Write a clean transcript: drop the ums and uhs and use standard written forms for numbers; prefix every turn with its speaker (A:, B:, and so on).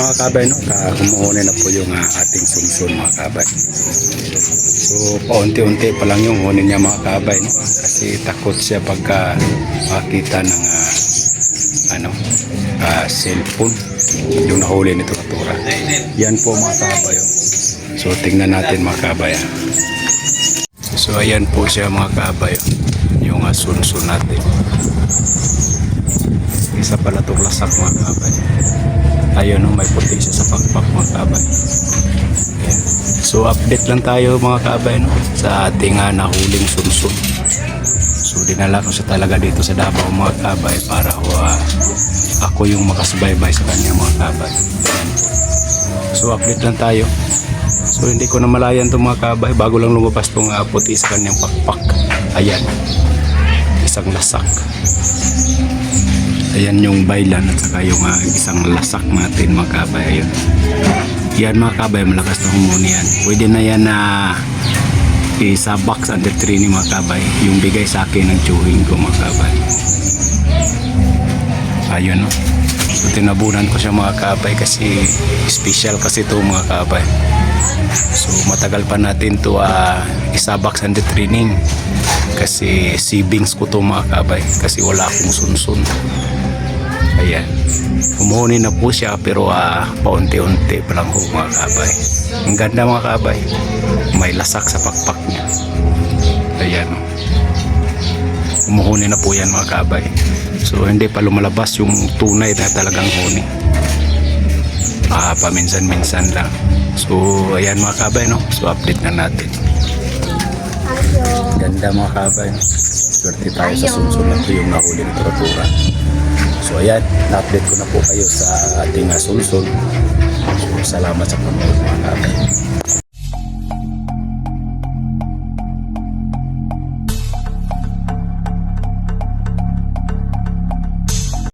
A: mga kabay, no, humuhuni na po yung ating sunsun mga kabay. So paunti-unti pa lang yung huni niya mga kabay, no? Kasi takot siya pagka makita ng cellphone yung nahuli nito katura. Yan po mga kabay, oh. So tingnan natin mga kabay. So ayan po siya mga kabay, oh. Yung sunsun natin. Isa pala itong lasak mga kabay. Ayun, may puti siya sa pakpak mga kabay. Ayan. So update lang tayo mga kabay, no, sa ating nahuling sunsun. So dinala ko siya talaga dito sa Davao mga kabay para ako yung makasubaybay sa kanya mga kabay. Ayan. So update lang tayo. So hindi ko na malayan itong mga kabay bago lang lumabas itong puti sa kanyang pakpak. Ayan, isang lasak. Ayan yung baylan at saka yung isang lasak natin mga kabay. Ayun. Yan mga kabay, malakas na humuni yan. Pwede na yan na isa box under tree ni mga kabay. Yung bigay sa akin ng chewing ko mga kabay. Ayun, no. So tinabunan ko siya mga kabay kasi special kasi ito mga kabay. So matagal pa natin to isa box under training kasi savings ko to mga kabay kasi wala akong sunsun. Ayan, humuhuni na po siya pero paunti-unti pa lang ho mga kabay. Ang ganda mga kabay, may lasak sa pakpak niya. Ayan, humuhuni na po yan mga kabay. So hindi pa lumalabas yung tunay na talagang huni, paminsan-minsan lang. So ayan mga kabay, no? So update na natin. Ganda mga kabay, no? Swerte tayo sa sunsun na ito yung nahuli ng turatura. So ayan, na-update ko na po kayo sa ating sunsun. So salamat sa panonood mga kabay.